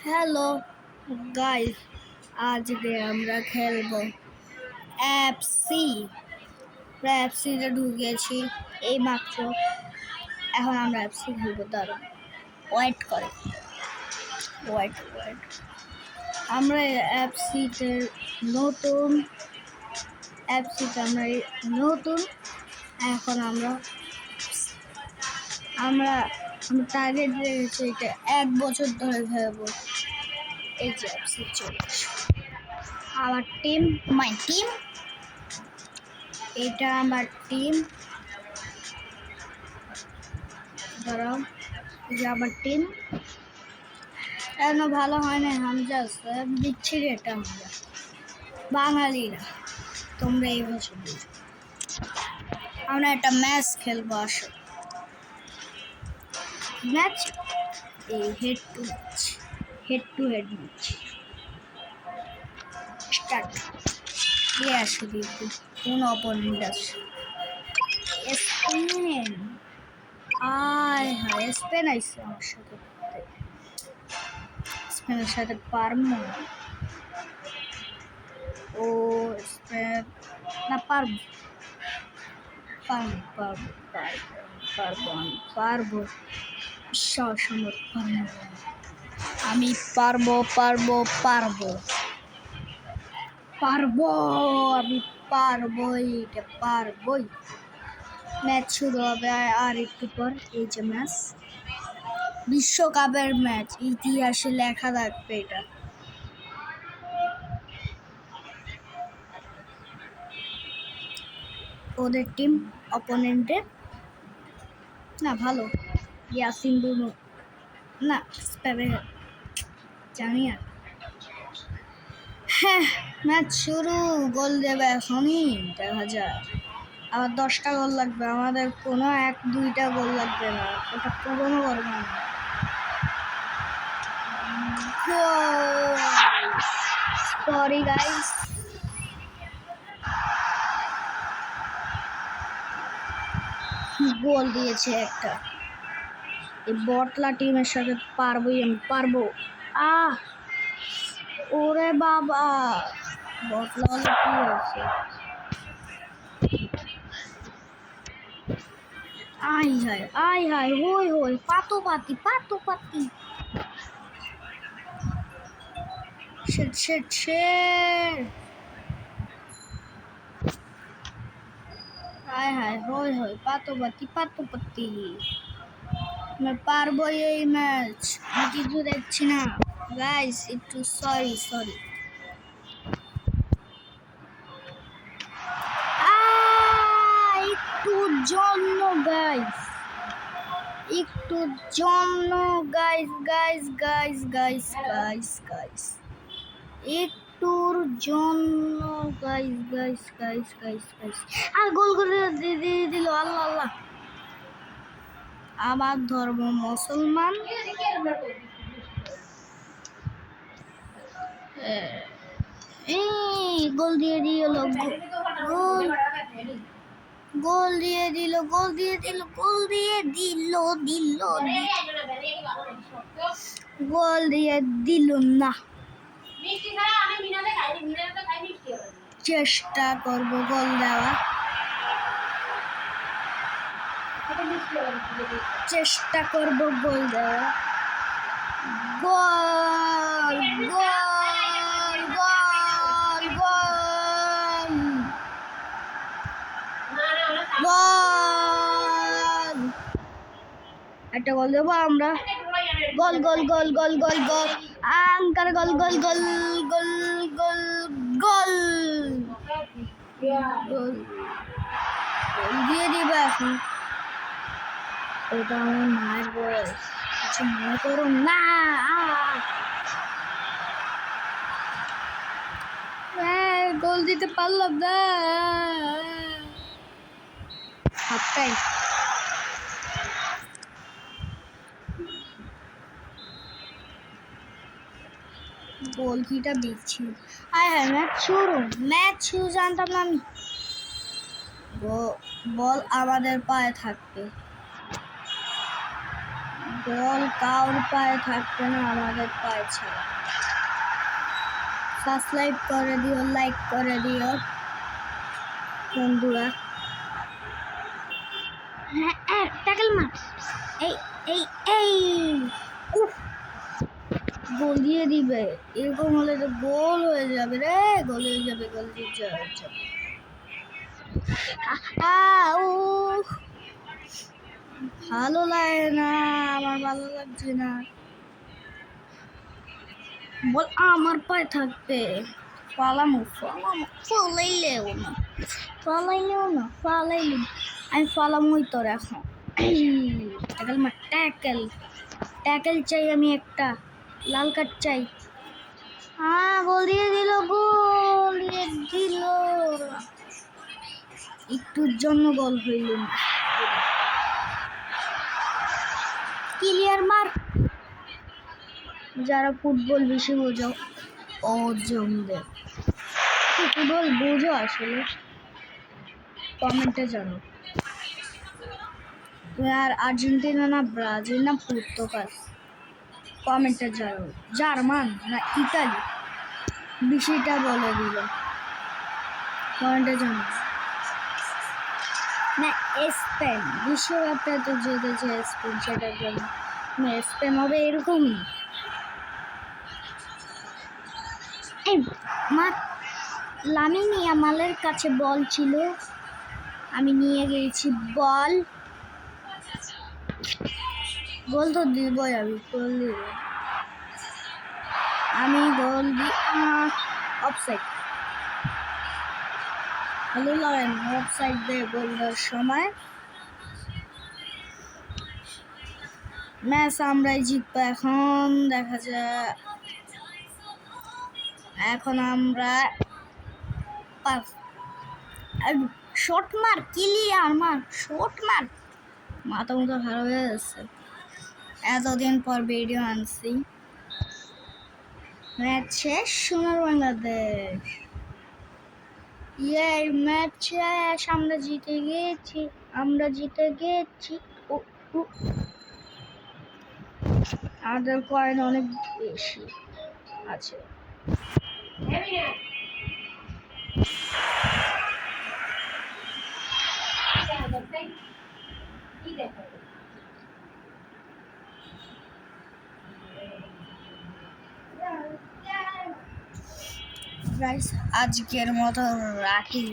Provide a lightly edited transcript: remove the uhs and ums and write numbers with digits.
Hello guys, আজকে আমরা খেলবো এফসি। এফসিতে ঢুকেছি এই মাত্র। এখন আমরা এফসি খেলবো, দাঁড়ান, ওয়েট করে ওয়েট। আমরা এফসিতে নতুন এখন আমরা টার্গেট রেখেছি এটা 1 বছর ধরে খেলবো। এই যে এফসি চলছে, আমার টিম, মাই টিম, এটা আমার টিম। ধরো এই যে আমার টিম। এখনো ভালো হয় না, হামজা দিচ্ছি এটা আমরা বাঙালিরা, তোমরা এই বছর আমরা একটা ম্যাচ খেলবো। আসো ম্যাচ, এই head to head match start. দিয়ে আসো দিদি, কোন অপোনেন্ট আছে? স্পেন। স্পেন আইসে আমার সাথে, স্পেনের সাথে পারবো। ও স্পেন না, পারবো বিশ্বাস আমার, আমি পারবো আমি পারবোই, এটা পারবোই। ম্যাচ শুরু হবে আর একটু পর। এই যে ম্যাচ, বিশ্বকাপের ম্যাচ, ইতিহাসে লেখা থাকবে এটা। ওদের টিম অপোনেন্টের না ভালো, ইয়াসিন বুনো না, স্পেনে জানি আর। হ্যাঁ, ম্যাচ শুরু। গোল দেবে এখনই, দেখা যায়। আবার 10টা গোল লাগবে আমাদের, কোনো 1-2টা গোল লাগবে না, ওটা পুরোনো করবো না। সরি গাইস, গোল দিয়েছে একটা। এই বটলা টিমের সাথে পারবো। ওরে বাবা, বটলা হলে কি হয়েছে? আই হাই হই পাতো পাতি। হই পাতো পাতি। আমি পারবো এই ম্যাচ, আমি কিছু দেখছি না গাইস, একটু সরি। একটুর জন্য গাইস, একটুর জন্য গাইস। আর গোল করে দিয়ে দিল। আল্লাহ, আমার ধর্ম মুসলমান। গোল দিয়ে দিল, গোল দিয়ে দিল না। চেষ্টা করবো গোল দেওয়া, গোল। একটা গোল দেবো আমরা। গোল আঙ্কার, গোল দিয়ে দিবে এখন। ওটা আমার মায়ের বয়স, কিছু মনে করো না। গোল দিতে পারলাম না, হাফটাই। গোল কিটা দিচ্ছি। ম্যাচ শুরু জানতাম না আমি। বল আমাদের পায়ে থাকবে, বল কার পায়ে থাকবে না, আমাদের পায়ে ছাড়া। সাবস্ক্রাইব করে দিও, লাইক করে দিও বন্ধুরা। হ্যাঁ ট্যাকল মার। এই এই এই উফ, গোল দিয়ে দিবে। এরকম হলে তো গোল হয়ে যাবে রে, গোল হয়ে যাবে, গোল দিয়ে যাবে। ভালো লাগে না, আমার ভালো লাগছে না। বল আমার পায়ে থাকবে। ফালামো ফালামো, ফালাইলেও না, ফালাইলেও না, ফালাইলে আমি ফালামোই তোর এখন। ট্যাকল মার, ট্যাকল ট্যাকল চাই আমি একটা, লাল কার্ড চাই। গোল দিয়ে দিল, গোল দিয়ে দিল। একটুর জন্য গোল হইল না। ক্লিয়ার মার। যারা ফুটবল বেশি বোঝো অজমদের, ফুটবল বোঝো আসলে কমেন্টে জানো। তুমি আর আর্জেন্টিনা না ব্রাজিল না পর্তুগাল, কমেন্টে জানো। জার্মান না ইতালি, বেশিটা বলে দিল, কমেন্টে জানো। না স্পেন, বিশ্বকাপটা তো জিতেছে স্পেন, সেটার জন্য স্পেন হবে এরকম। লামিন ইয়ামালের কাছে বল ছিল, আমি নিয়ে গেছি বল। গোল তো দিবই, আমি গোল দিব, আমি গোল দি। অফসাইড, ভালো লাগে না অফসাইড দিয়ে গোল দেওয়ার সময়। ম্যাচ আমরাই জিতবো এখন, দেখা যায়। এখন আমরা শট মার, ক্লিয়ার মার, শট মার। মাথা মতো খারাপ হয়ে যাচ্ছে, এতদিন পর ভিডিও আনছি। ম্যাচ শেষ, সোনার বাংলাদেশ। ম্যাচ শেষ, আমরা জিতে গেছি, আমরা জিতে গেছি। আমাদের কয়েন অনেক বেশি আছে। আজকের মতো রাখি।